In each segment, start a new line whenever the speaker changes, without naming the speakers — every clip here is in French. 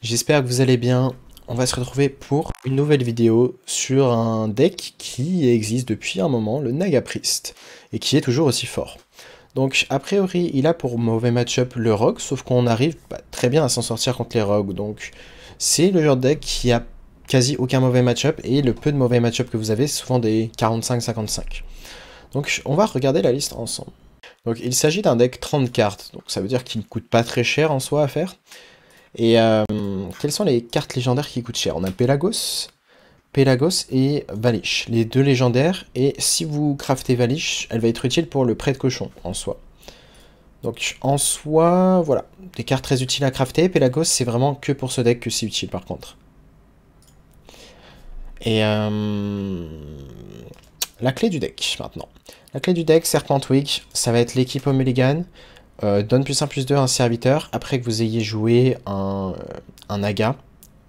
J'espère que vous allez bien. On va se retrouver pour une nouvelle vidéo sur un deck qui existe depuis un moment, le Naga Priest, et qui est toujours aussi fort. Donc a priori il a pour mauvais match-up le Rogue, sauf qu'on arrive très bien à s'en sortir contre les Rogues. Donc c'est le genre de deck qui a quasi aucun mauvais match-up, et le peu de mauvais match-up que vous avez, c'est souvent des 45-55. Donc on va regarder la liste ensemble. Donc il s'agit d'un deck 30 cartes, donc ça veut dire qu'il ne coûte pas très cher en soi à faire. Et quelles sont les cartes légendaires qui coûtent cher? On a Pelagos et Valish, les deux légendaires. Et si vous craftez Valish, elle va être utile pour le prêt de cochon en soi. Donc en soi, voilà, des cartes très utiles à crafter. Pelagos, c'est vraiment que pour ce deck que c'est utile par contre. Et la clé du deck maintenant. La clé du deck, Serpentwig, ça va être l'équipe Mulligan. Donne +1/+2 à un serviteur après que vous ayez joué un Naga.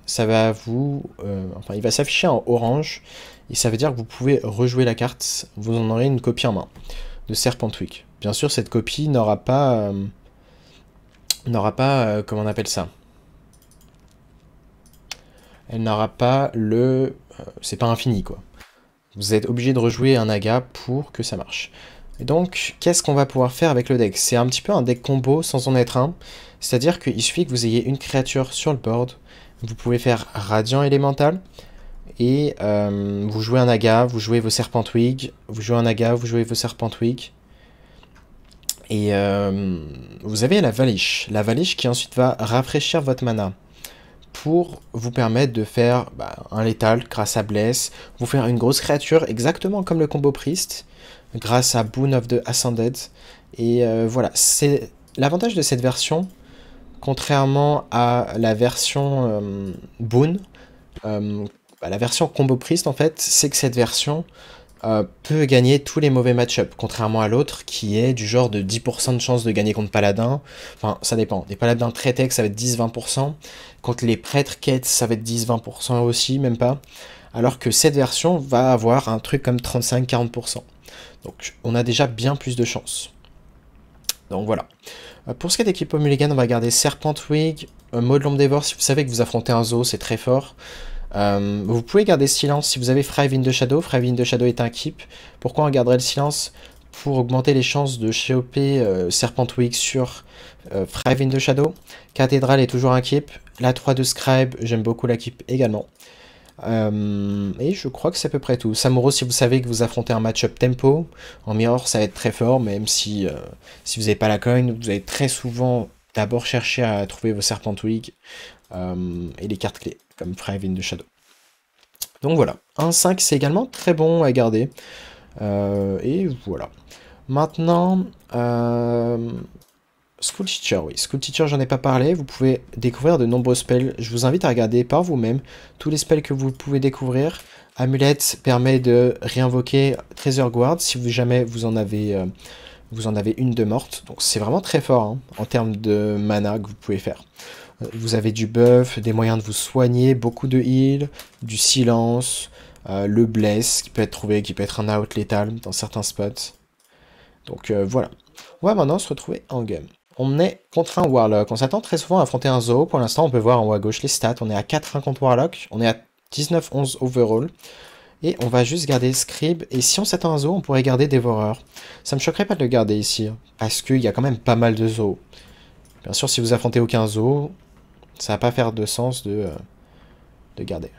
Ça va vous... enfin, il va s'afficher en orange. Et ça veut dire que vous pouvez rejouer la carte. Vous en aurez une copie en main de Serpentwig. Bien sûr, cette copie n'aura pas... comment on appelle ça? Elle n'aura pas le... c'est pas infini, quoi. Vous êtes obligé de rejouer un Naga pour que ça marche. Et donc, qu'est-ce qu'on va pouvoir faire avec le deck? C'est un petit peu un deck combo sans en être un. C'est-à-dire qu'il suffit que vous ayez une créature sur le board. Vous pouvez faire Radiant Élémental. Et vous jouez un Naga, vous jouez vos Serpentwig. Vous jouez un Naga, vous jouez vos Serpentwig. Et vous avez la Valish. La Valish qui ensuite va rafraîchir votre mana. Pour vous permettre de faire un létal grâce à Bless. Vous faire une grosse créature exactement comme le combo Priest. Grâce à Boon of the Ascended. Et voilà, c'est l'avantage de cette version, contrairement à la version Boon, la version Combo Priest en fait, c'est que cette version peut gagner tous les mauvais match-up, contrairement à l'autre qui est du genre de 10% de chance de gagner contre Paladin. Enfin, ça dépend. Des Paladins très tech, ça va être 10-20%. Contre les prêtres quêtes, ça va être 10-20% aussi, même pas. Alors que cette version va avoir un truc comme 35-40%. Donc on a déjà bien plus de chance. Donc voilà. Pour ce qui est d'équipe Mulligan, on va garder Serpentwig, Maud Lomdévore, si vous savez que vous affrontez un zoo, c'est très fort. Vous pouvez garder Silence si vous avez Thrive in the Shadow. Thrive in the Shadow est un keep. Pourquoi on garderait le Silence? Pour augmenter les chances de choper Serpentwig sur Thrive in the Shadow. Cathédrale est toujours un keep. La 3 de Scribe, j'aime beaucoup la keep également. Et je crois que c'est à peu près tout. Samuro, si vous savez que vous affrontez un match-up tempo, en mirror ça va être très fort, même si, si vous n'avez pas la coin, vous allez très souvent d'abord chercher à trouver vos Serpentwig et les cartes clés, comme Thrive in the Shadow. Donc voilà, 1-5 c'est également très bon à garder. Et voilà. Maintenant, School Teacher, oui. School Teacher, j'en ai pas parlé. Vous pouvez découvrir de nombreux spells. Je vous invite à regarder par vous-même tous les spells que vous pouvez découvrir. Amulette permet de réinvoquer Treasure Guard si jamais vous en avez une de morte. Donc c'est vraiment très fort hein, en termes de mana que vous pouvez faire. Vous avez du buff, des moyens de vous soigner, beaucoup de heal, du silence, le bless qui peut être trouvé, qui peut être un out létal dans certains spots. Donc voilà. On va maintenant se retrouver en game. On est contre un Warlock. On s'attend très souvent à affronter un Zoo. Pour l'instant, on peut voir en haut à gauche les stats. On est à 4-1 contre Warlock. On est à 19-11 overall. Et on va juste garder Scribe. Et si on s'attend à un Zoo, on pourrait garder Dévoreur. Ça me choquerait pas de le garder ici. Parce qu'il y a quand même pas mal de Zoo. Bien sûr, si vous affrontez aucun Zoo, ça va pas faire de sens de garder.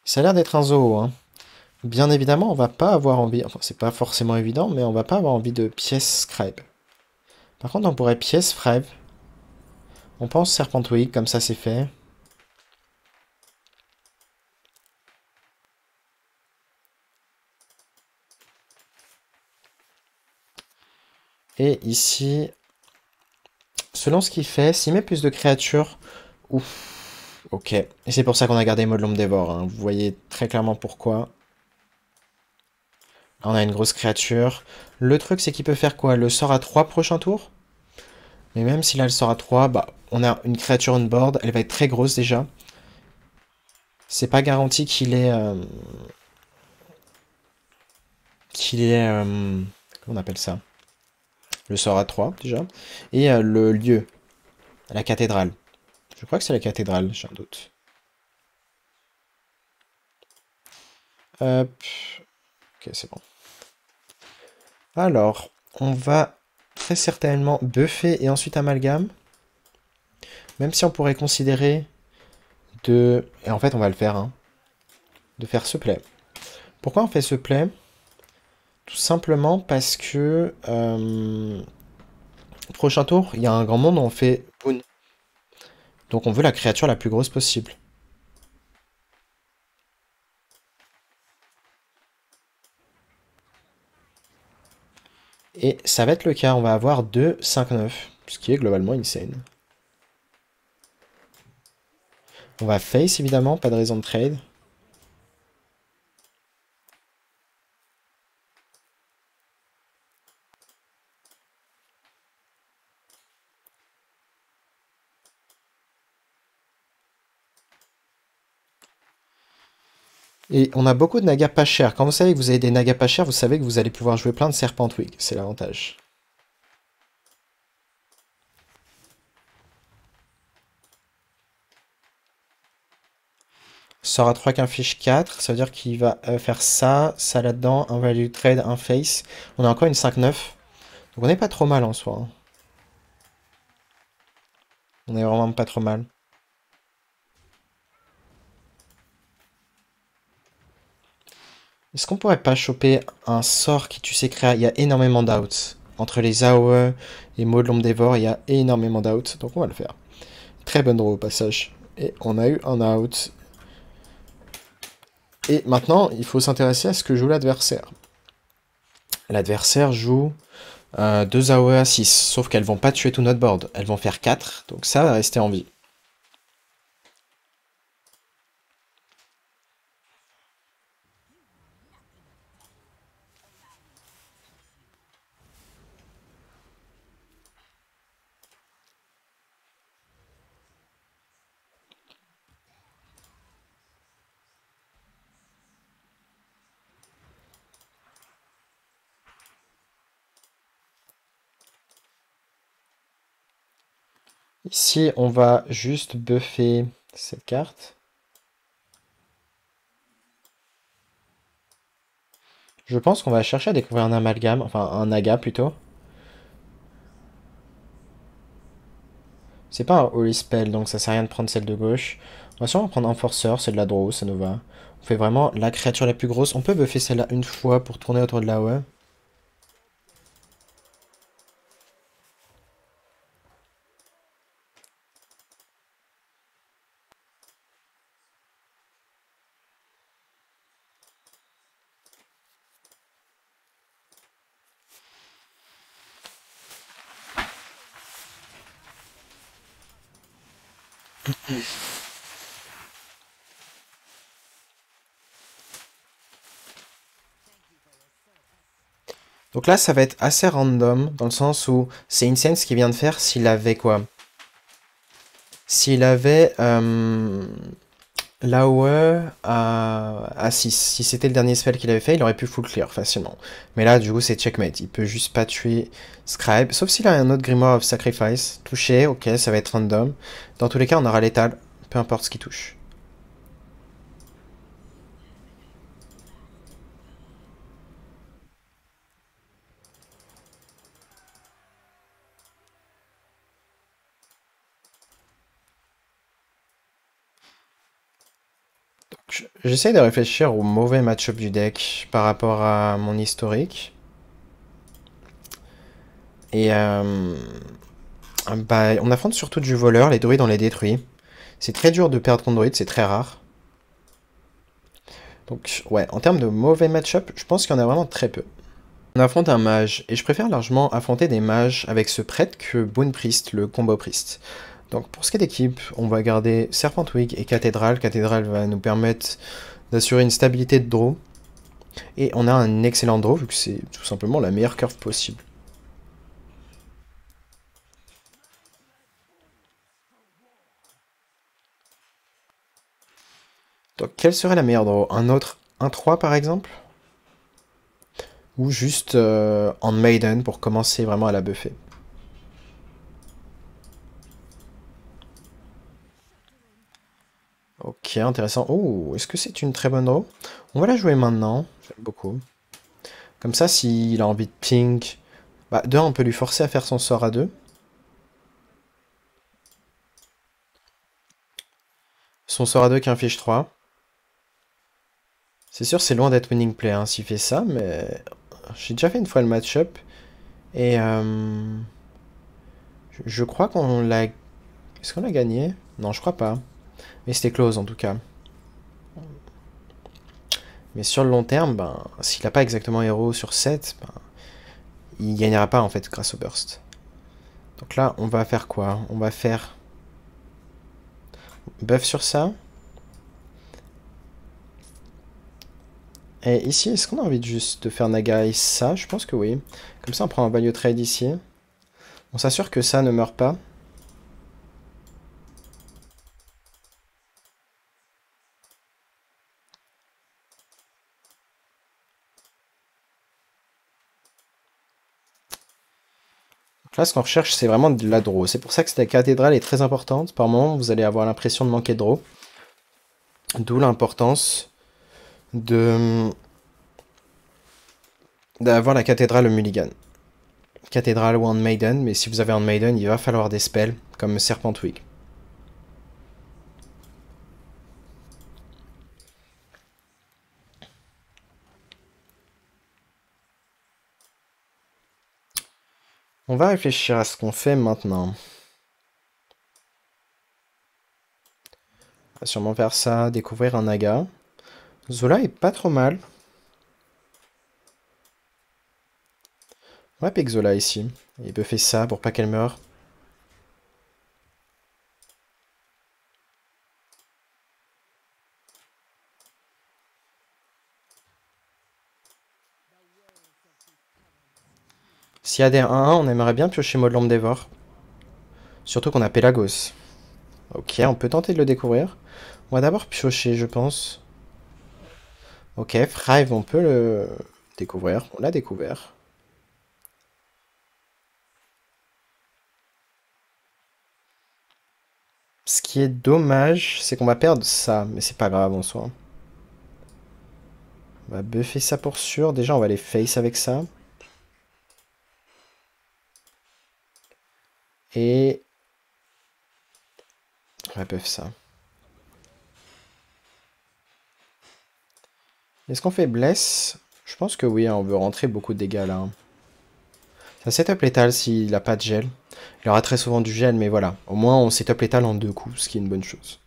Ça a l'air d'être un Zoo, hein. Bien évidemment, on va pas avoir envie, enfin c'est pas forcément évident, mais on va pas avoir envie de pièce Scribe. Par contre, on pourrait pièce Thrive. On pense Serpentwig, comme ça c'est fait. Et ici, selon ce qu'il fait, s'il met plus de créatures, ouf, ok. Et c'est pour ça qu'on a gardé Maud Lomdévore, hein. Vous voyez très clairement pourquoi. On a une grosse créature. Le truc, c'est qu'il peut faire quoi? Le sort à 3 prochains tours? Mais même s'il a le sort à 3, on a une créature on board. Elle va être très grosse déjà. C'est pas garanti qu'il ait... qu'il est... comment on appelle ça? Le sort à 3 déjà. Et le lieu, la cathédrale. Je crois que c'est la cathédrale, j'ai un doute. Hop. Ok, c'est bon. Alors, on va très certainement buffer et ensuite amalgame. Même si on pourrait considérer de... Et en fait, on va le faire, hein. De faire ce play. Pourquoi on fait ce play? Tout simplement parce que... prochain tour, il y a un grand monde où on fait Boon. Donc on veut la créature la plus grosse possible. Et ça va être le cas, on va avoir 2, 5, 9. Ce qui est globalement insane. On va face évidemment, pas de raison de trade. Et on a beaucoup de nagas pas chers. Quand vous savez que vous avez des nagas pas chers, vous savez que vous allez pouvoir jouer plein de Serpentwig. C'est l'avantage. Sort à 3 qu'un fiche 4, ça veut dire qu'il va faire ça, ça là-dedans, un value trade, un face. On a encore une 5-9. Donc on n'est pas trop mal en soi, hein. On est vraiment pas trop mal. Est-ce qu'on pourrait pas choper un sort qui tu sais créer? Il y a énormément d'outs. Entre les AOE et Maud l'Ombre Dévore, il y a énormément d'outs. Donc on va le faire. Très bonne draw au passage. Et on a eu un out. Et maintenant, il faut s'intéresser à ce que joue l'adversaire. L'adversaire joue 2 AOE à 6. Sauf qu'elles vont pas tuer tout notre board. Elles vont faire 4. Donc ça va rester en vie. Ici, on va juste buffer cette carte. Je pense qu'on va chercher à découvrir un amalgame, enfin un naga plutôt. C'est pas un Holy Spell, donc ça sert à rien de prendre celle de gauche. On va sûrement prendre un forceur, c'est de la draw, ça nous va. On fait vraiment la créature la plus grosse. On peut buffer celle-là une fois pour tourner autour de la OE. Donc là, ça va être assez random, dans le sens où c'est insane ce qu'il vient de faire s'il avait quoi? S'il avait l'AOE à 6. Si c'était le dernier spell qu'il avait fait, il aurait pu full clear facilement. Mais là, du coup, c'est checkmate. Il peut juste pas tuer Scribe. Sauf s'il a un autre Grimoire of Sacrifice. Touché, ok, ça va être random. Dans tous les cas, on aura létal, peu importe ce qui touche. J'essaie de réfléchir au mauvais match-up du deck par rapport à mon historique. Et bah, on affronte surtout du voleur, les druides on les détruit. C'est très dur de perdre contre druides, c'est très rare. Donc ouais, en termes de mauvais match-up, je pense qu'il y en a vraiment très peu. On affronte un mage, et je préfère largement affronter des mages avec ce prêtre que Boon Priest, le combo Priest. Donc pour ce qui est d'équipe, on va garder Serpentwig et Cathédrale. Cathédrale va nous permettre d'assurer une stabilité de draw. Et on a un excellent draw, vu que c'est tout simplement la meilleure curve possible. Donc quelle serait la meilleure draw? Un autre 1-3 par exemple? Ou juste en Maiden pour commencer vraiment à la buffer. Ok, intéressant. Oh, est-ce que c'est une très bonne draw? On va la jouer maintenant. J'aime beaucoup. Comme ça, s'il a envie de ping... Bah, de un, on peut lui forcer à faire son sort à 2. Son sort à 2 qui inflige 3. C'est sûr, c'est loin d'être winning play hein, s'il fait ça, mais... J'ai déjà fait une fois le match-up. Et je crois qu'on l'a... Est-ce qu'on l'a gagné? Non, je crois pas. Mais c'était close en tout cas. Mais sur le long terme, ben, s'il n'a pas exactement héros sur 7, ben, il gagnera pas en fait grâce au burst. Donc là, on va faire quoi? On va faire buff sur ça. Et ici, est-ce qu'on a envie de juste de faire Naga et ça? Je pense que oui. Comme ça, on prend un value trade ici. On s'assure que ça ne meurt pas. Donc là, ce qu'on recherche, c'est vraiment de la draw. C'est pour ça que cette cathédrale est très importante. Par moment, vous allez avoir l'impression de manquer de draw. D'où l'importance de d'avoir la cathédrale mulligan. Cathédrale ou Handmaiden, mais si vous avez Handmaiden, il va falloir des spells comme Serpent Twig. On va réfléchir à ce qu'on fait maintenant. On va sûrement faire ça, découvrir un Naga. Zola est pas trop mal. On va pick Zola ici. Il peut faire ça pour pas qu'elle meure. S'il y a des 1-1, on aimerait bien piocher Modlambe Dévore. Surtout qu'on a Pelagos. Ok, on peut tenter de le découvrir. On va d'abord piocher, je pense. Ok, Thrive, on peut le découvrir. On l'a découvert. Ce qui est dommage, c'est qu'on va perdre ça. Mais c'est pas grave en soi. On va buffer ça pour sûr. Déjà, on va les face avec ça. Et... on va buff ça. Est-ce qu'on fait bless? Je pense que oui, hein, on veut rentrer beaucoup de dégâts là. Ça setup létal s'il n'a pas de gel. Il aura très souvent du gel, mais voilà. Au moins, on setup létal en 2 coups, ce qui est une bonne chose.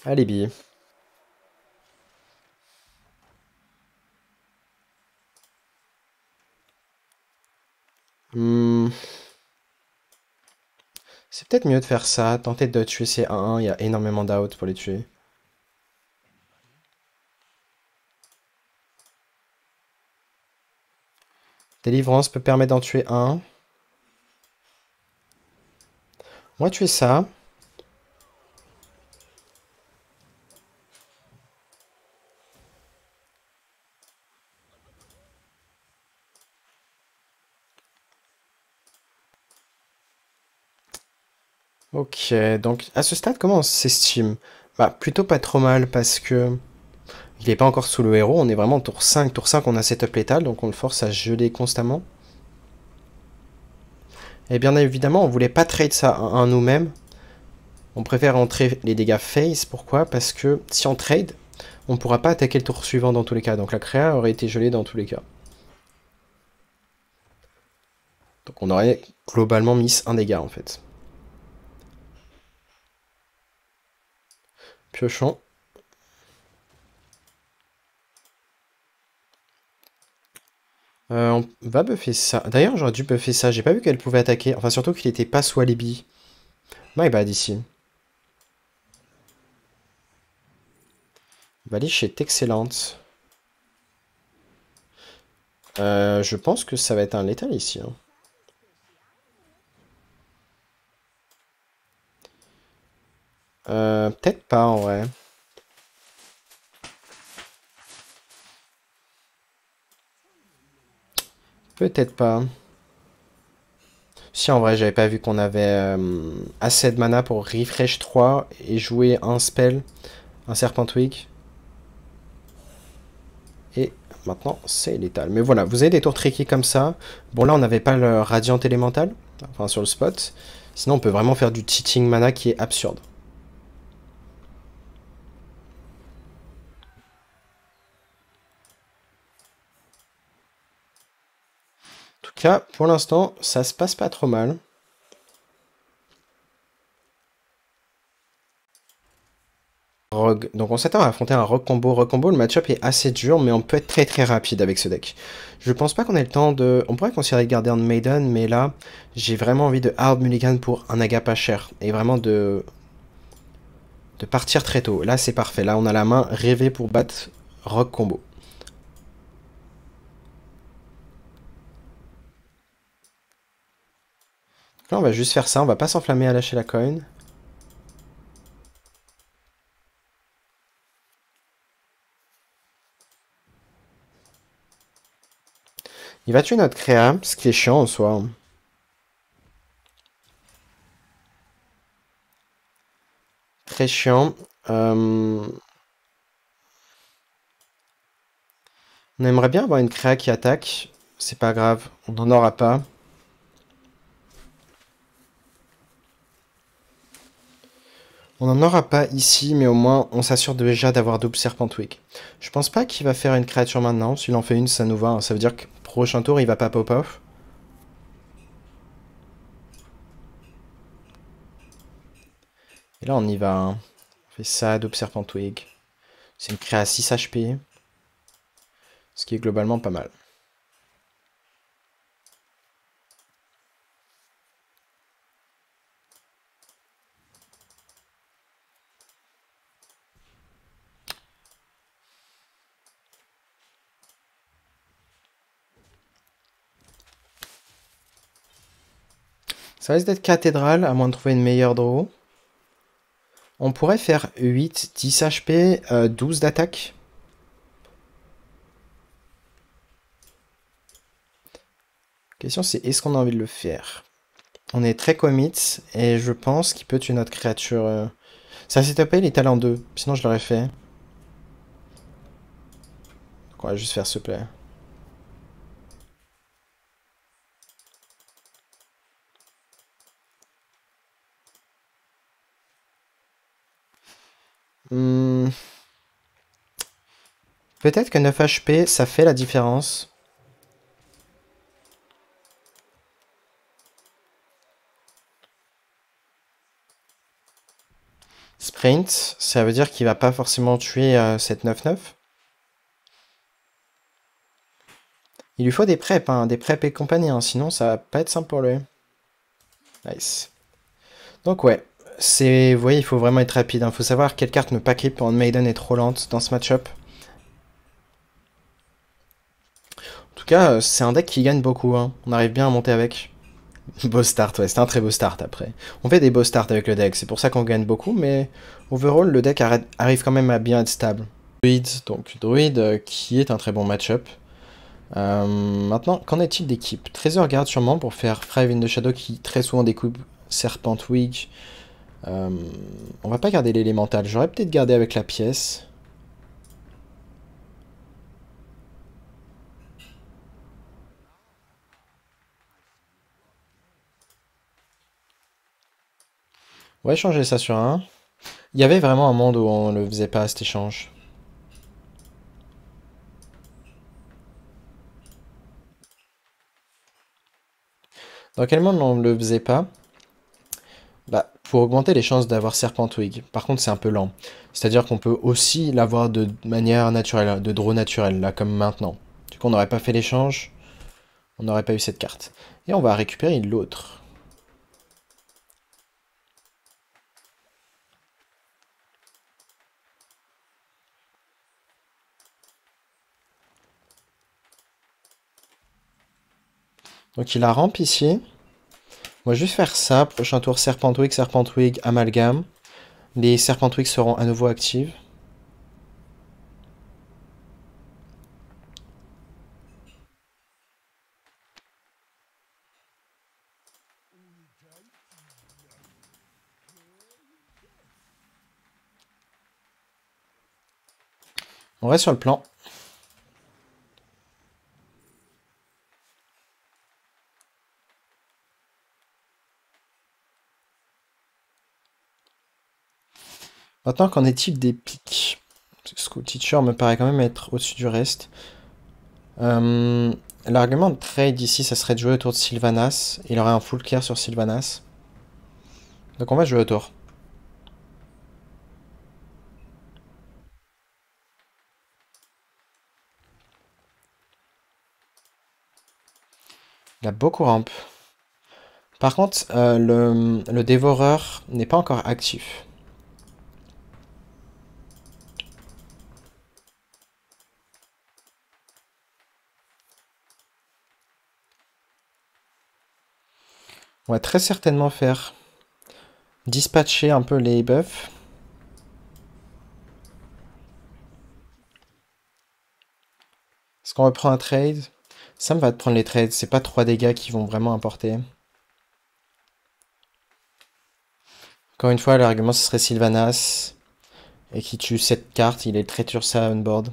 Allez, billes. Hmm. C'est peut-être mieux de faire ça. Tenter de tuer ces 1-1. Il y a énormément d'out pour les tuer. Délivrance peut permettre d'en tuer un. On va tuer ça. Ok, donc à ce stade, comment on s'estime? Bah, plutôt pas trop mal parce que il n'est pas encore sous le héros. On est vraiment tour 5. Tour 5, on a setup létal, donc on le force à geler constamment. Et bien évidemment, on voulait pas trade ça à nous-mêmes. On préfère entrer les dégâts face. Pourquoi? Parce que si on trade, on ne pourra pas attaquer le tour suivant dans tous les cas. Donc la créa aurait été gelée dans tous les cas. Donc on aurait globalement mis un dégât en fait. Piochon. On va buffer ça. D'ailleurs, j'aurais dû buffer ça. J'ai pas vu qu'elle pouvait attaquer. Enfin, surtout qu'il était pas sous alibi. My bad ici. Valiche est excellente. Je pense que ça va être un létal ici, hein. Peut-être pas en vrai. Peut-être pas. Si en vrai, j'avais pas vu qu'on avait assez de mana pour refresh 3 et jouer un spell, un Serpentwig. Et maintenant, c'est létal. Mais voilà, vous avez des tours tricky comme ça. Bon, là, on n'avait pas le Radiant élémental, enfin sur le spot. Sinon, on peut vraiment faire du cheating mana qui est absurde. En tout cas, pour l'instant, ça se passe pas trop mal. Rogue. Donc on s'attend à affronter un Rogue combo. Rogue combo, le match-up est assez dur, mais on peut être très très rapide avec ce deck. Je pense pas qu'on ait le temps de... On pourrait considérer Guardian Maiden, mais là, j'ai vraiment envie de hard mulligan pour un aga pas cher. Et vraiment de partir très tôt. Là, c'est parfait. Là, on a la main rêvée pour battre Rogue combo. Là, on va juste faire ça. On va pas s'enflammer à lâcher la coin. Il va tuer notre créa, ce qui est chiant en soi. Très chiant. On aimerait bien avoir une créa qui attaque. C'est pas grave, on n'en aura pas. On n'en aura pas ici, mais au moins on s'assure déjà d'avoir double Serpentwig. Je pense pas qu'il va faire une créature maintenant. S'il en fait une, ça nous va. Ça veut dire que prochain tour, il va pas pop-off. Et là, on y va. Hein. On fait ça, double Serpentwig. C'est une créa à 6 HP. Ce qui est globalement pas mal. Ça risque d'être cathédrale, à moins de trouver une meilleure draw. On pourrait faire 8, 10 HP, 12 d'attaque. La question c'est est-ce qu'on a envie de le faire? On est très commit et je pense qu'il peut tuer notre créature. Ça s'est tapé, il est allé en 2. Sinon je l'aurais fait. Donc on va juste faire ce play. Peut-être que 9 HP, ça fait la différence. Sprint, ça veut dire qu'il va pas forcément tuer cette 9-9. Il lui faut des preps, hein, des preps et compagnie, hein, sinon ça va pas être simple pour lui. Nice. Donc ouais, vous voyez, il faut vraiment être rapide. Il faut savoir quelle carte ne pas keep quand Maiden est trop lente dans ce match-up. En tout cas, c'est un deck qui gagne beaucoup. Hein. On arrive bien à monter avec. Beau start, ouais, c'est un très beau start après. On fait des beaux starts avec le deck, c'est pour ça qu'on gagne beaucoup, mais overall, le deck arrive quand même à bien être stable. Druid, donc Druid qui est un très bon match-up. Maintenant, qu'en est-il d'équipe? Trésor garde sûrement pour faire Thrive in the Shadow qui très souvent découpe Serpentwig. On va pas garder l'élémental, j'aurais peut-être gardé avec la pièce. On va échanger ça sur un. Il y avait vraiment un monde où on le faisait pas cet échange. Dans quel monde on ne le faisait pas? Bah, pour augmenter les chances d'avoir Serpentwig. Par contre, c'est un peu lent. C'est-à-dire qu'on peut aussi l'avoir de manière naturelle, de draw naturel, là, comme maintenant. Du coup, on n'aurait pas fait l'échange, on n'aurait pas eu cette carte. Et on va récupérer l'autre. Donc il a ramp ici. On va juste faire ça. Prochain tour, Serpentwig, Serpentwig, Amalgame. Les Serpentwix seront à nouveau actives. On reste sur le plan. Maintenant, qu'en est-il des pics? School Teacher me paraît quand même être au-dessus du reste. L'argument de trade ici, ça serait de jouer autour de Sylvanas. Il aurait un full clear sur Sylvanas. Donc on va jouer autour. Il a beaucoup ramp. Par contre, le dévoreur n'est pas encore actif. On va très certainement faire dispatcher un peu les buffs. Est-ce qu'on reprend un trade? Ça me va de prendre les trades, c'est pas 3 dégâts qui vont vraiment importer. Encore une fois, l'argument ce serait Sylvanas. Et qui tue cette carte, il est très sur sa on-board.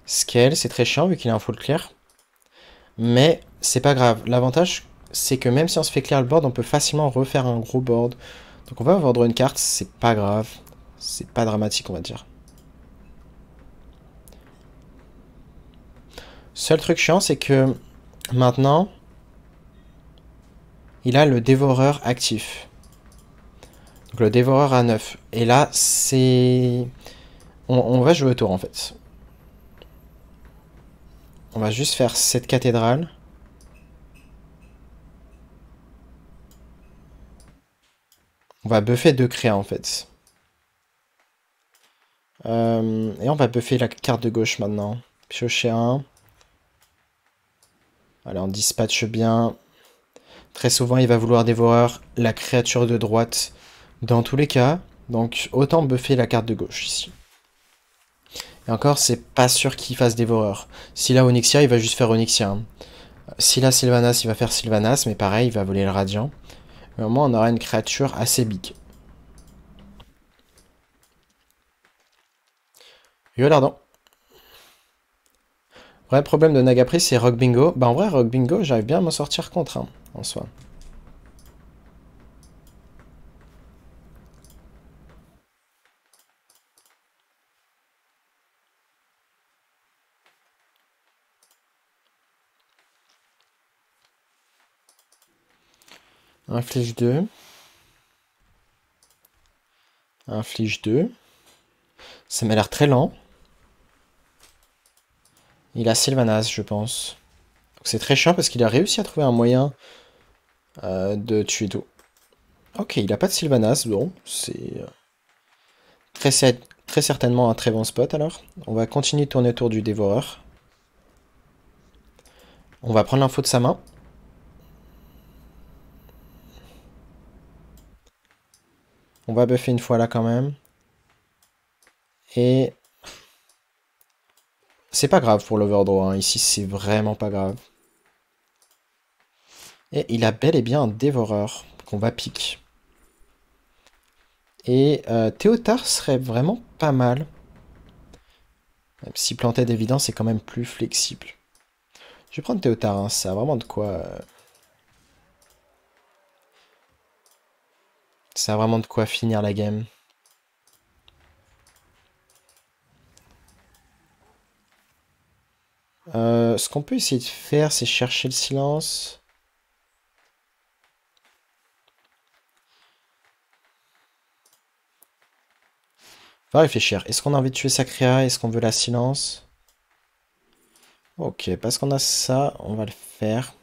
Scale, c'est très chiant vu qu'il a un full clear. Mais c'est pas grave. L'avantage, c'est que même si on se fait clear le board, on peut facilement refaire un gros board. Donc on va vendre une carte, c'est pas grave. C'est pas dramatique, on va dire. Seul truc chiant, c'est que maintenant, il a le dévoreur actif. Donc le dévoreur à 9. Et là, c'est... On va jouer autour en fait. On va juste faire cette cathédrale. On va buffer 2 créas en fait. Et on va buffer la carte de gauche maintenant. Piocher 1. Allez, on dispatche bien. Très souvent, il va vouloir dévoreur la créature de droite dans tous les cas. Donc, autant buffer la carte de gauche ici. Et encore, c'est pas sûr qu'il fasse dévoreur. S'il a Onyxia, il va juste faire Onyxia. S'il a Sylvanas, il va faire Sylvanas, mais pareil, il va voler le Radiant. Mais au moins, on aura une créature assez big. Yo, Lardon. Vrai problème de Nagapri, c'est Rock Bingo. Bah, en vrai, Rock Bingo, j'arrive bien à m'en sortir contre, hein, en soi. Inflige 2. Inflige 2. Ça m'a l'air très lent. Il a Sylvanas, je pense. Donc c'est très chiant parce qu'il a réussi à trouver un moyen de tuer tout. Ok, il a pas de Sylvanas, bon, c'est très, très certainement un très bon spot alors. On va continuer de tourner autour du dévoreur. On va prendre l'info de sa main. On va buffer une fois là quand même. Et... c'est pas grave pour l'overdraw, hein. Ici c'est vraiment pas grave. Et il a bel et bien un dévoreur qu'on va pique. Et Théotard serait vraiment pas mal. Même si planter d'évidence est quand même plus flexible. Je vais prendre Théotard, hein. Ça a vraiment de quoi... ça a vraiment de quoi finir la game. Ce qu'on peut essayer de faire, c'est chercher le silence. On va réfléchir. Est-ce qu'on a envie de tuer sa créa? Est-ce qu'on veut la silence? Ok, parce qu'on a ça, on va le faire.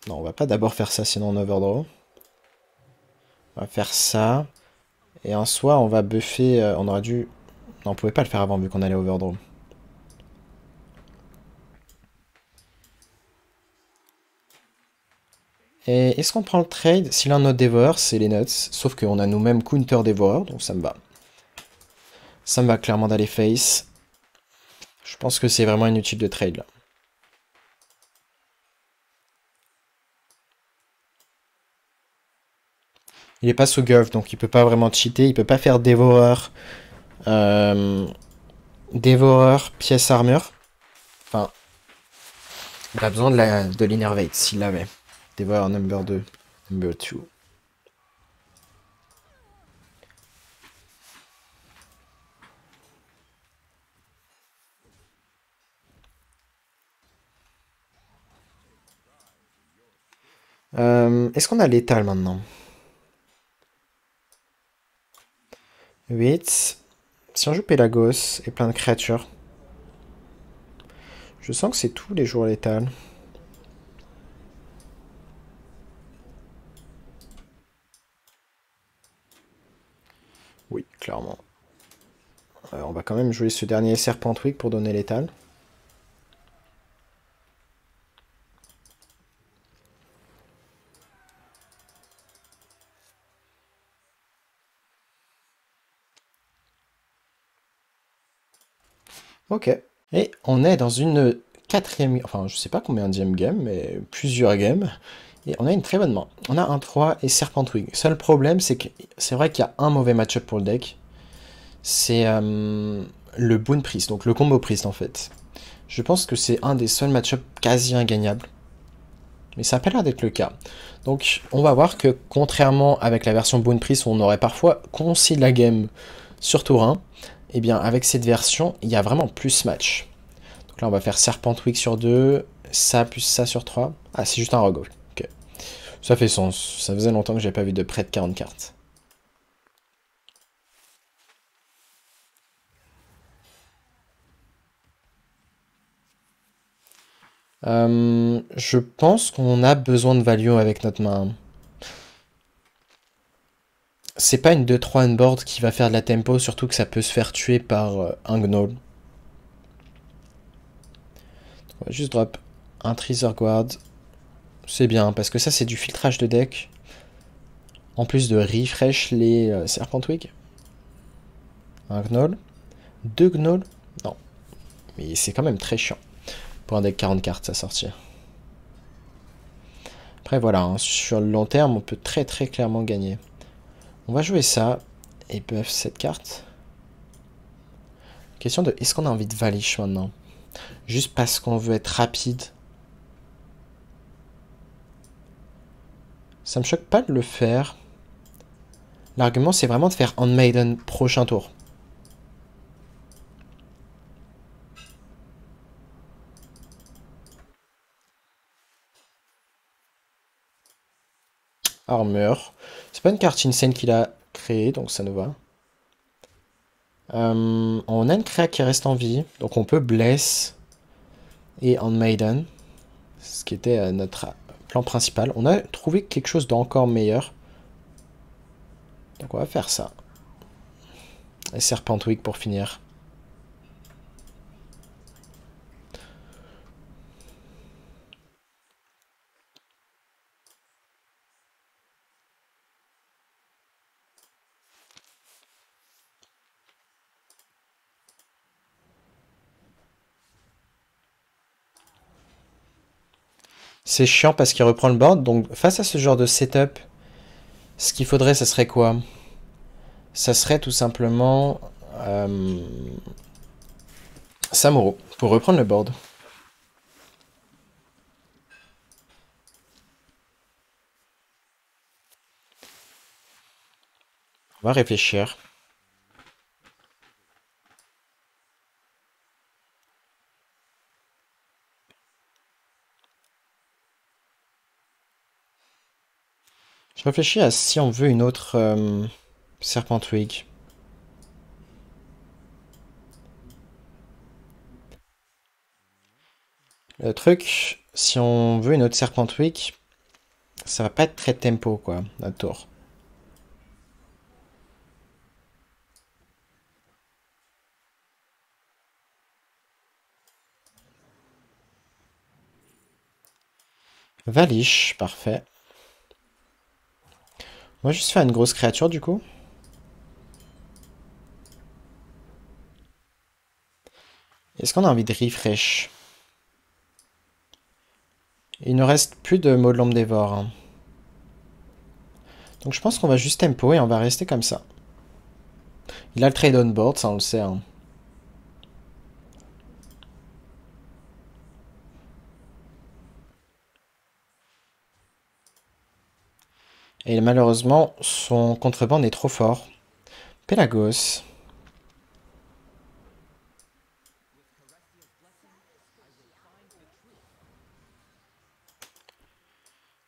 Non, on va pas d'abord faire ça, sinon on overdraw. On va faire ça. Et en soi, on va buffer... on aurait dû... non, on pouvait pas le faire avant, vu qu'on allait overdraw. Et est-ce qu'on prend le trade? S'il a un autre dévoreur, c'est les nuts. Sauf qu'on a nous-mêmes counter dévoreur, donc ça me va. Ça me va clairement d'aller face. Je pense que c'est vraiment inutile de trade là. Il est pas sous Gulf, donc il peut pas vraiment cheater. Il peut pas faire dévoreur. Euh, Dévoreur, pièce armure. Enfin, il a besoin de l'innervate s'il l'avait. Dévoreur number 2. Number 2. Est-ce qu'on a l'étal maintenant? 8. Si on joue Pelagos et plein de créatures. Je sens que c'est tous les jours létal. Oui, clairement. On va quand même jouer ce dernier Serpentwick pour donner l'étal. Ok. Et on est dans une quatrième... Enfin, je sais pas combien de game, mais plusieurs games. Et on a une très bonne main. On a un 3 et Serpentwick. Seul problème, c'est que c'est vrai qu'il y a un mauvais match-up pour le deck. C'est le Boon Priest, donc le combo Priest en fait. Je pense que c'est un des seuls match-up quasi ingagnables. Mais ça n'a pas l'air d'être le cas. Donc on va voir que contrairement avec la version Boon Priest où on aurait parfois concis la game sur tour 1, et bien avec cette version, il y a vraiment plus match. Donc là on va faire Serpentwick sur 2, ça plus ça sur 3. Ah c'est juste un rogue. Ok. Ça fait sens. Ça faisait longtemps que j'ai pas vu de près de 40 cartes. Je pense qu'on a besoin de value avec notre main. C'est pas une 2-3 on-board qui va faire de la tempo, surtout que ça peut se faire tuer par un gnoll. On va juste drop un Treasure Guard. C'est bien, parce que ça c'est du filtrage de deck. En plus de refresh les Serpentwick. Un gnoll. Deux gnolls. Non. Mais c'est quand même très chiant. Pour un deck 40 cartes à sortir. Après voilà, hein, sur le long terme, on peut très clairement gagner. On va jouer ça. Et buff cette carte. Question de, est-ce qu'on a envie de Valish maintenant? Juste parce qu'on veut être rapide. Ça me choque pas de le faire. L'argument, c'est vraiment de faire Handmaiden prochain tour. Armure. C'est pas une carte insane qu'il a créée, donc ça nous va. On a une créa qui reste en vie, donc on peut Bless et Handmaiden, ce qui était notre plan principal. On a trouvé quelque chose d'encore meilleur. Donc on va faire ça. Et Serpentwick pour finir. C'est chiant parce qu'il reprend le board, donc face à ce genre de setup, ce qu'il faudrait, ça serait quoi? Ça serait tout simplement Samuro pour reprendre le board. On va réfléchir. Je réfléchis à si on veut une autre Serpentwick. Le truc, si on veut une autre Serpentwick, ça va pas être très tempo, quoi, notre tour. Valish, parfait. On va juste faire une grosse créature du coup. Est-ce qu'on a envie de refresh? Il ne reste plus de mots de l'ombre dévore. Hein. Donc je pense qu'on va juste tempo et on va rester comme ça. Il a le trade on board, ça on le sait. Hein. Et malheureusement, son contrebande est trop fort. Pelagos.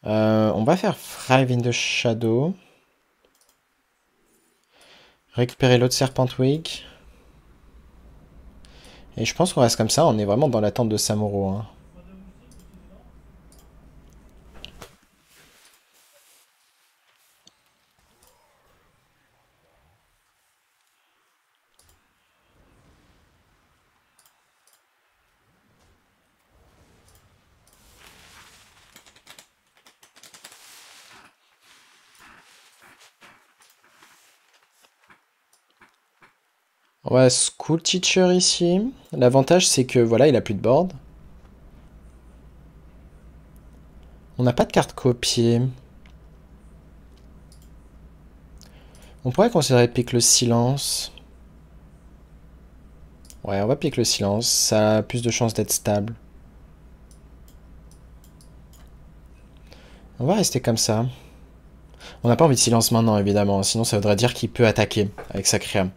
On va faire Thrive in the Shadow. Récupérer l'autre Serpentwig. Et je pense qu'on reste comme ça, on est vraiment dans l'attente de Samuro. Hein. On va School Teacher ici. L'avantage c'est que voilà, il a plus de board. On n'a pas de carte copiée. On pourrait considérer pick le silence. Ouais, on va pick le silence. Ça a plus de chances d'être stable. On va rester comme ça. On n'a pas envie de silence maintenant, évidemment. Sinon, ça voudrait dire qu'il peut attaquer avec sa créa.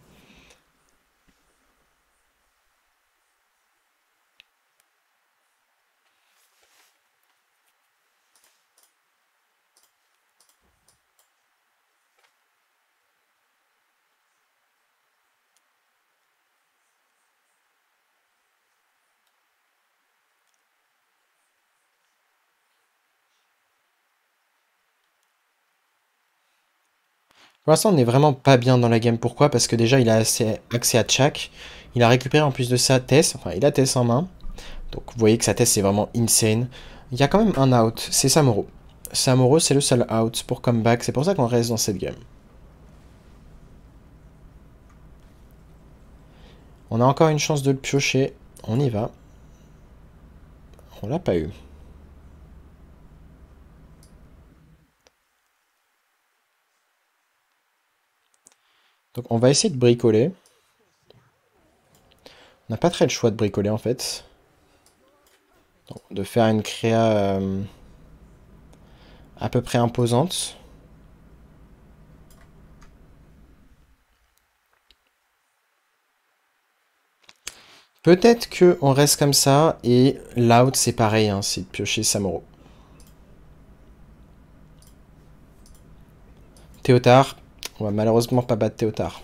Pour l'instant, on n'est vraiment pas bien dans la game. Pourquoi? Parce que déjà, il a accès à Chak. Il a récupéré en plus de ça Tess. Enfin, il a Tess en main. Donc, vous voyez que sa Tess, c'est vraiment insane. Il y a quand même un out. C'est Samuro. Samuro, c'est le seul out pour comeback. C'est pour ça qu'on reste dans cette game. On a encore une chance de le piocher. On y va. On l'a pas eu. Donc, on va essayer de bricoler. On n'a pas très le choix de bricoler, en fait. Donc, de faire une créa à peu près imposante. Peut-être qu'on reste comme ça, et l'out c'est pareil, hein, c'est de piocher Samuro. Théotard, on va malheureusement pas battre Théotard.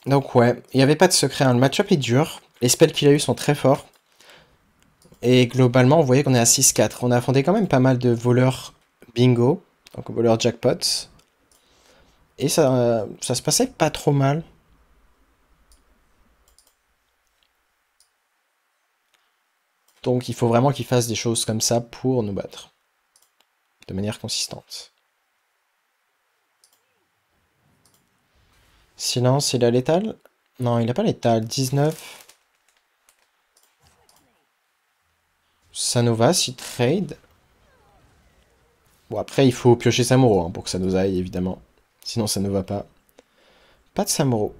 Donc ouais, il n'y avait pas de secret, hein. Le match-up est dur, les spells qu'il a eu sont très forts. Et globalement, vous voyez qu'on est à 6-4. On a affronté quand même pas mal de voleurs bingo, donc voleurs jackpots. Et ça se passait pas trop mal. Donc il faut vraiment qu'il fasse des choses comme ça pour nous battre. De manière consistante. Silence, il a létal? Non, il a pas létal. 19. Ça nous va, si trade. Bon, après, il faut piocher Samuro hein, pour que ça nous aille, évidemment. Sinon, ça ne va pas. Pas de Samuro.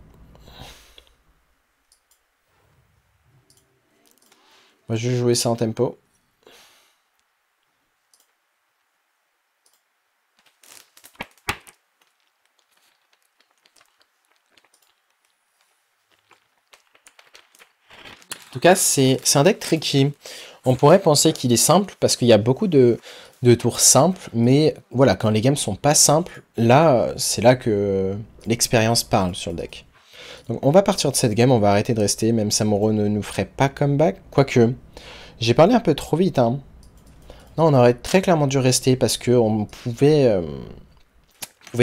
On va juste jouer ça en tempo. En tout cas, c'est un deck tricky. On pourrait penser qu'il est simple, parce qu'il y a beaucoup de tours simples, mais voilà, quand les games sont pas simples, là, c'est là que l'expérience parle sur le deck. Donc on va partir de cette game, on va arrêter de rester, même Samuro ne nous ferait pas comeback, quoique, j'ai parlé un peu trop vite, hein. Non, on aurait très clairement dû rester, parce que on pouvait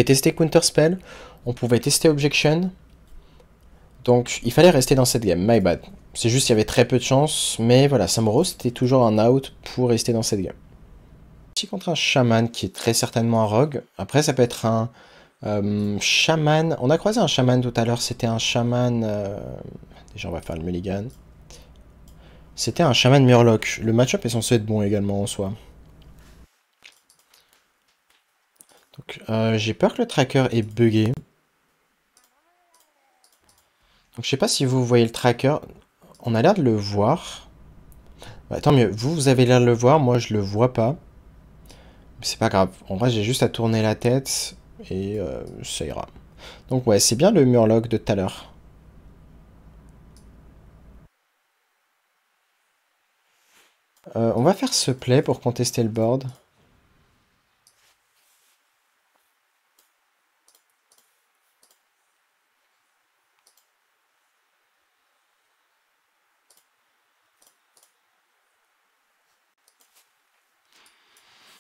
tester Counterspell, on pouvait tester Objection, Donc il fallait rester dans cette game, my bad. C'est juste qu'il y avait très peu de chance, mais voilà, Samuro c'était toujours un out pour rester dans cette game. Ici contre un chaman qui est très certainement un rogue. Après ça peut être un chaman. On a croisé un chaman tout à l'heure, c'était un chaman... Déjà on va faire le mulligan. C'était un chaman murloc. Le match-up est censé être bon également en soi. Donc j'ai peur que le tracker est buggé. Donc je sais pas si vous voyez le tracker. On a l'air de le voir. Bah, tant mieux, vous avez l'air de le voir, moi je le vois pas. C'est pas grave, en vrai j'ai juste à tourner la tête et ça ira. Donc ouais, c'est bien le murloc de tout à l'heure. On va faire ce play pour contester le board.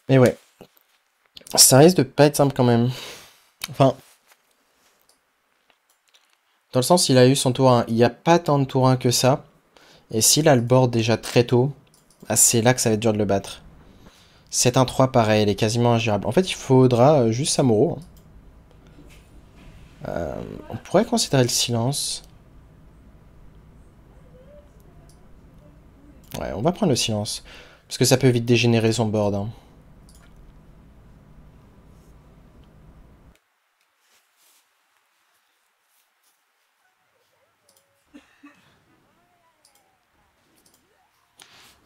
Mais ouais, ça risque de pas être simple quand même. Enfin, dans le sens il a eu son tour 1, il n'y a pas tant de tour 1 que ça. Et s'il a le board déjà très tôt, ah, c'est là que ça va être dur de le battre. 7-1-3 pareil, elle est quasiment ingérable. En fait il faudra juste Samuro. On pourrait considérer le silence. Ouais, on va prendre le silence. Parce que ça peut vite dégénérer son board. Hein.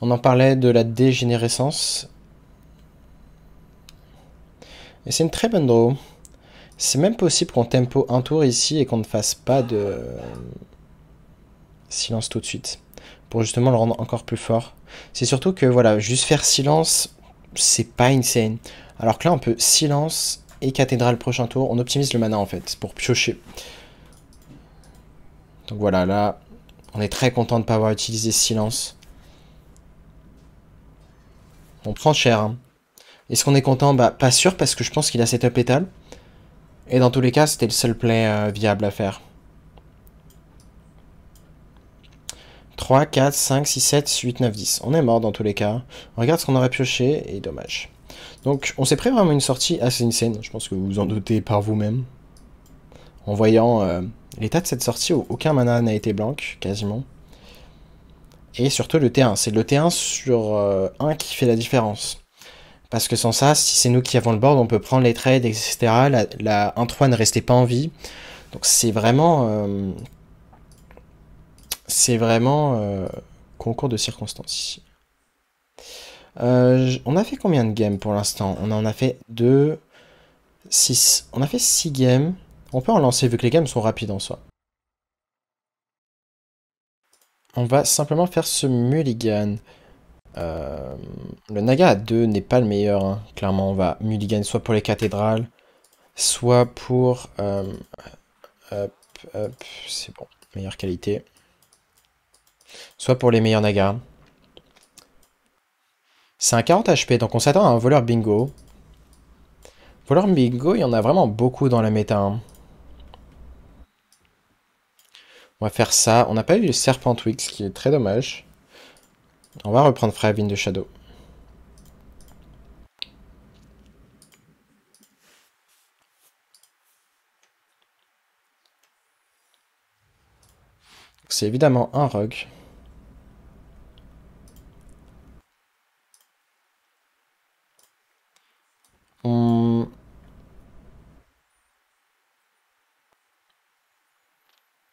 On en parlait de la dégénérescence. Et c'est une très bonne draw. C'est même possible qu'on tempo un tour ici et qu'on ne fasse pas de silence tout de suite. Pour justement le rendre encore plus fort. C'est surtout que voilà, juste faire silence, c'est pas insane. Alors que là on peut silence et cathédrale le prochain tour. On optimise le mana en fait, pour piocher. Donc voilà, là, on est très content de ne pas avoir utilisé silence. On prend cher. Hein. Est-ce qu'on est content? Bah pas sûr parce que je pense qu'il a setup létal. Et dans tous les cas, c'était le seul play viable à faire. 3, 4, 5, 6, 7, 8, 9, 10. On est mort dans tous les cas. On regarde ce qu'on aurait pioché, et dommage. Donc, on s'est pris vraiment une sortie assez insane. Je pense que vous vous en doutez par vous-même. En voyant l'état de cette sortie, aucun mana n'a été blanc, quasiment. Et surtout le T1. C'est le T1 sur 1 qui fait la différence. Parce que sans ça, si c'est nous qui avons le board, on peut prendre les trades, etc. La 1-3 ne restait pas en vie. Donc c'est vraiment... concours de circonstances ici. On a fait combien de games pour l'instant? On en a fait 2, 6. On a fait 6 games. On peut en lancer vu que les games sont rapides en soi. On va simplement faire ce mulligan. Le Naga à 2 n'est pas le meilleur. Hein. Clairement, on va mulligan soit pour les cathédrales, soit pour... hop, hop, c'est bon. Meilleure qualité. Soit pour les meilleurs Nagas. C'est un 40 HP, donc on s'attend à un voleur bingo. Voleur bingo, il y en a vraiment beaucoup dans la méta. Hein. On va faire ça. On n'a pas eu le Serpent Wix, ce qui est très dommage. On va reprendre Firewind de Shadow. C'est évidemment un rogue.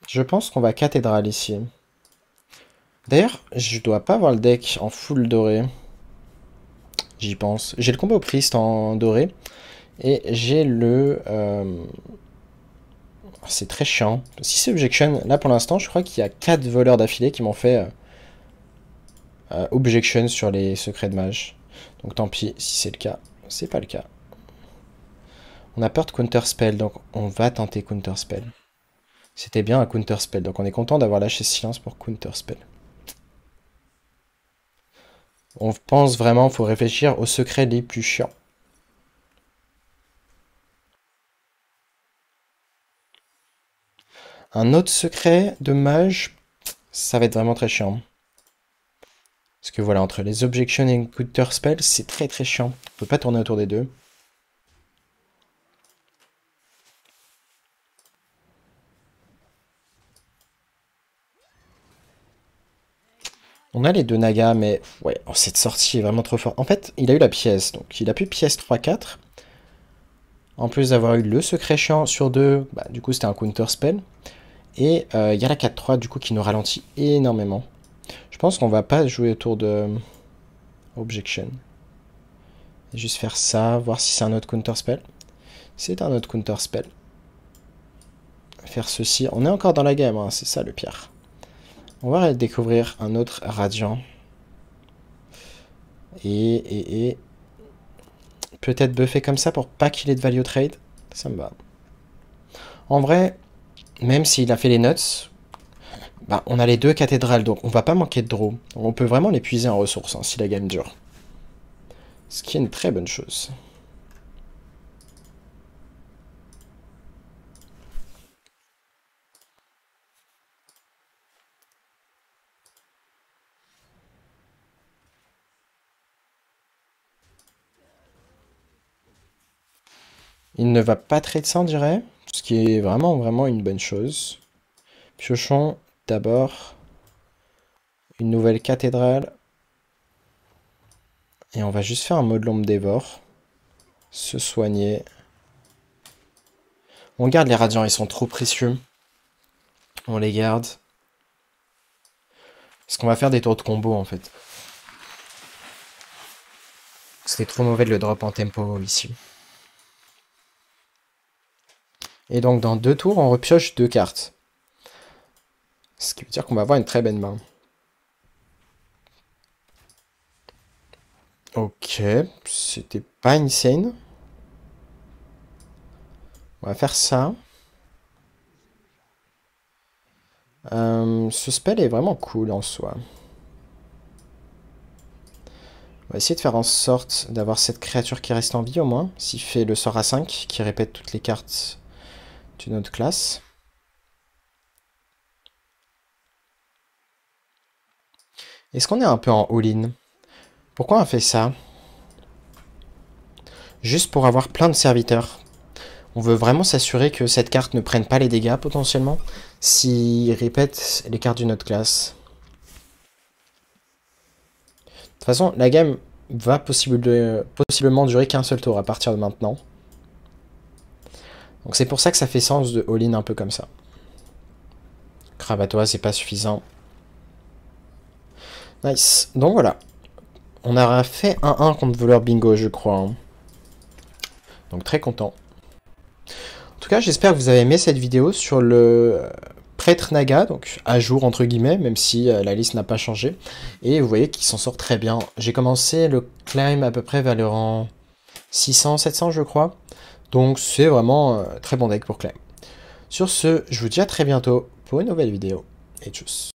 Je pense qu'on va cathédrale ici. D'ailleurs, je dois pas avoir le deck en full doré. J'y pense. J'ai le combo priest en doré. Et j'ai le... C'est très chiant. Si c'est objection, là pour l'instant, je crois qu'il y a 4 voleurs d'affilée qui m'ont fait objection sur les secrets de mage. Donc tant pis si c'est le cas. C'est pas le cas. On a peur de counterspell, donc on va tenter counterspell. C'était bien un counterspell, donc on est content d'avoir lâché silence pour counterspell. On pense vraiment, faut réfléchir aux secrets les plus chiants. Un autre secret de mage, ça va être vraiment très chiant. Parce que voilà, entre les objections et counter spell, c'est très très chiant. On peut pas tourner autour des deux. On a les deux nagas, mais ouais, oh, cette sortie est vraiment trop forte. En fait, il a eu la pièce, donc il a pu pièce 3-4. En plus d'avoir eu le secret chiant sur 2, bah, du coup c'était un counter spell. Et il y a la 4-3 du coup qui nous ralentit énormément. Je pense qu'on va pas jouer autour de Objection. Juste faire ça, voir si c'est un autre counter spell. C'est un autre counter spell. Faire ceci. On est encore dans la game, hein, c'est ça le pire. On va découvrir un autre radiant. Et peut-être buffer comme ça pour pas qu'il ait de value trade. Ça me va. En vrai, même s'il a fait les nuts, bah, on a les deux cathédrales, donc on va pas manquer de draw. On peut vraiment l'épuiser en ressources, hein, si la game dure. Ce qui est une très bonne chose. Il ne va pas trade ça, on dirait. Ce qui est vraiment, vraiment une bonne chose. Piochons d'abord une nouvelle cathédrale. Et on va juste faire un mode l'ombre dévore. Se soigner. On garde les radiants, ils sont trop précieux. On les garde. Parce qu'on va faire des tours de combo en fait. C'était trop mauvais de le drop en tempo ici. Et donc dans 2 tours, on repioche 2 cartes. Ce qui veut dire qu'on va avoir une très belle main. Ok, c'était pas insane. On va faire ça. Ce spell est vraiment cool en soi. On va essayer de faire en sorte d'avoir cette créature qui reste en vie au moins. S'il fait le sort à 5, qui répète toutes les cartes d'une autre classe. Est-ce qu'on est un peu en all-in? Pourquoi on fait ça? Juste pour avoir plein de serviteurs. On veut vraiment s'assurer que cette carte ne prenne pas les dégâts potentiellement s'il répète les cartes d'une autre classe. De toute façon, la game va possiblement durer qu'un seul tour à partir de maintenant. Donc c'est pour ça que ça fait sens de all-in un peu comme ça. Cravatois, c'est pas suffisant. Nice. Donc voilà. On aura fait 1-1 contre voleur bingo, je crois. Hein. Donc très content. En tout cas, j'espère que vous avez aimé cette vidéo sur le prêtre Naga, donc à jour entre guillemets, même si la liste n'a pas changé. Et vous voyez qu'il s'en sort très bien. J'ai commencé le climb à peu près vers le rang 600, 700 je crois. Donc c'est vraiment très bon deck pour climb. Sur ce, je vous dis à très bientôt pour une nouvelle vidéo. Et tchuss.